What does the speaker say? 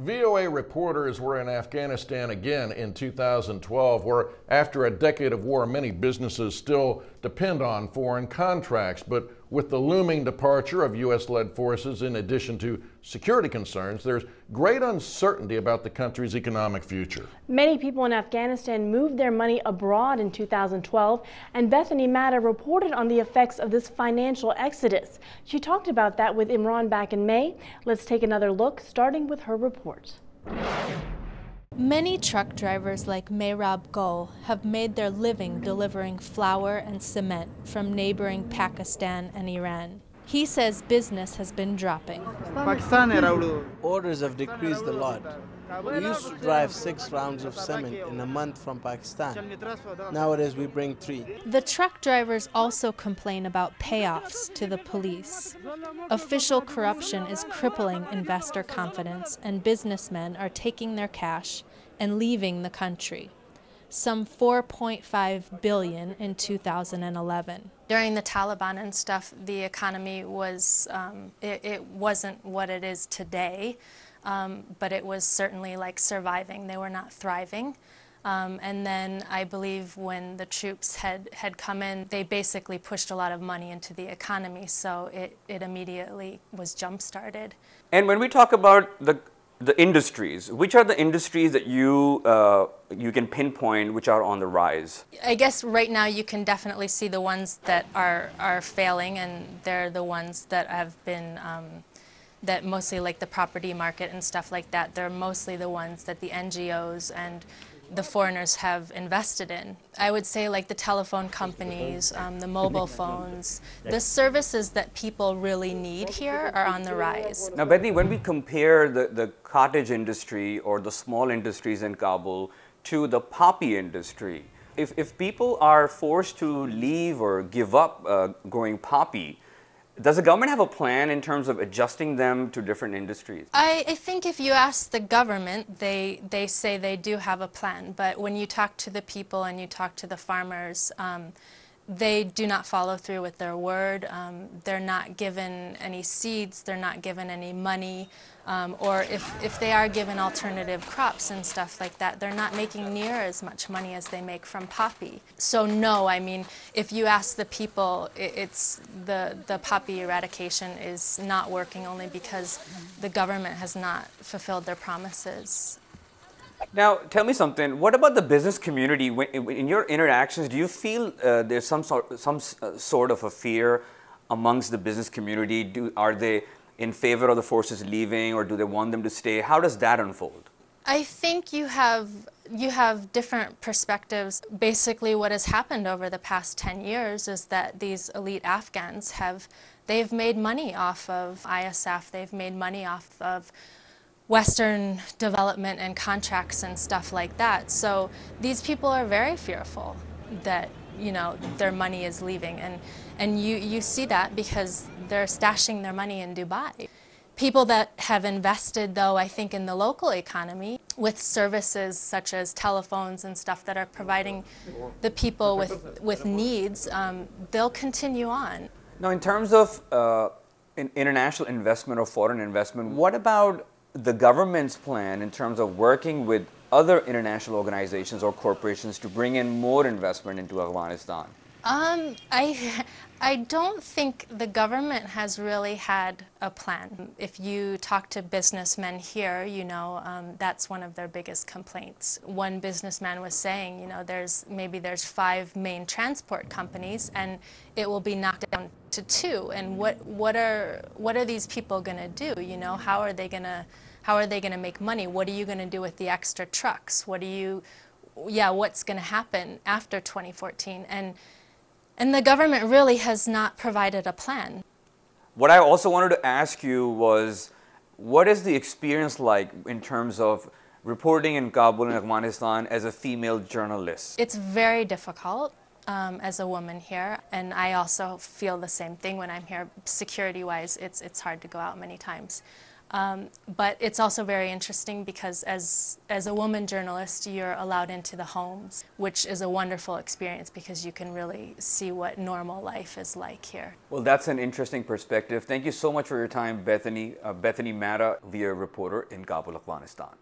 VOA reporters were in Afghanistan again in 2012, where after a decade of war, many businesses still depend on foreign contracts. But with the looming departure of U.S.-led forces, in addition to security concerns, there's great uncertainty about the country's economic future. Many people in Afghanistan moved their money abroad in 2012, and Bethany Matta reported on the effects of this financial exodus. She talked about that with Imran back in May. Let's take another look, starting with her report. Many truck drivers like Mehrab Gul have made their living delivering flour and cement from neighboring Pakistan and Iran. He says business has been dropping. Orders have decreased a lot. We used to drive 6 rounds of cement in a month from Pakistan. Nowadays we bring 3. The truck drivers also complain about payoffs to the police. Official corruption is crippling investor confidence, and businessmen are taking their cash and leaving the country. Some $4.5 billion in 2011. During the Taliban and stuff, the economy was, it wasn't what it is today, but it was certainly like surviving. They were not thriving. And then I believe when the troops had come in, they basically pushed a lot of money into the economy, so it immediately was jump-started. And when we talk about the industries, which are the industries that you can pinpoint which are on the rise? I guess right now you can definitely see the ones that are failing, and they're the ones that have been that mostly like the property market and stuff like that. They're mostly the ones that the NGOs and the foreigners have invested in. I would say like the telephone companies, the mobile phones, the services that people really need here are on the rise. Now, Bethany, when we compare the cottage industry or the small industries in Kabul to the poppy industry, if people are forced to leave or give up growing poppy, does the government have a plan in terms of adjusting them to different industries? I think if you ask the government, they say they do have a plan. But when you talk to the people and you talk to the farmers, they do not follow through with their word. They're not given any seeds, they're not given any money, or if they are given alternative crops and stuff like that, they're not making near as much money as they make from poppy. So no, I mean, if you ask the people, it's the poppy eradication is not working only because the government has not fulfilled their promises. Now, tell me something. What about the business community? In your interactions, do you feel there's some sort of a fear amongst the business community? Are they in favor of the forces leaving, or do they want them to stay? How does that unfold? I think you have different perspectives. Basically, what has happened over the past 10 years is that these elite Afghans they've made money off of ISF. They've made money off of Western development and contracts and stuff like that. So these people are very fearful that, you know, their money is leaving, and you see that because they're stashing their money in Dubai. People that have invested, though, I think in the local economy with services such as telephones and stuff that are providing the people with needs, they'll continue on. Now, in terms of international investment or foreign investment, what about the government's plan in terms of working with other international organizations or corporations to bring in more investment into Afghanistan? I don't think the government has really had a plan. If you talk to businessmen here, you know, that's one of their biggest complaints. One businessman was saying, you know, maybe there's 5 main transport companies, and it will be knocked down to 2. And what are these people going to do? You know, how are they going to make money? What are you going to do with the extra trucks? What's going to happen after 2014? And the government really has not provided a plan. What I also wanted to ask you was, what is the experience like in terms of reporting in Kabul and Afghanistan as a female journalist? It's very difficult as a woman here, and I also feel the same thing when I'm here. Security-wise, it's hard to go out many times. But it's also very interesting because as a woman journalist, you're allowed into the homes, which is a wonderful experience because you can really see what normal life is like here. Well, that's an interesting perspective. Thank you so much for your time, Bethany. Bethany Matta, VOA reporter in Kabul, Afghanistan.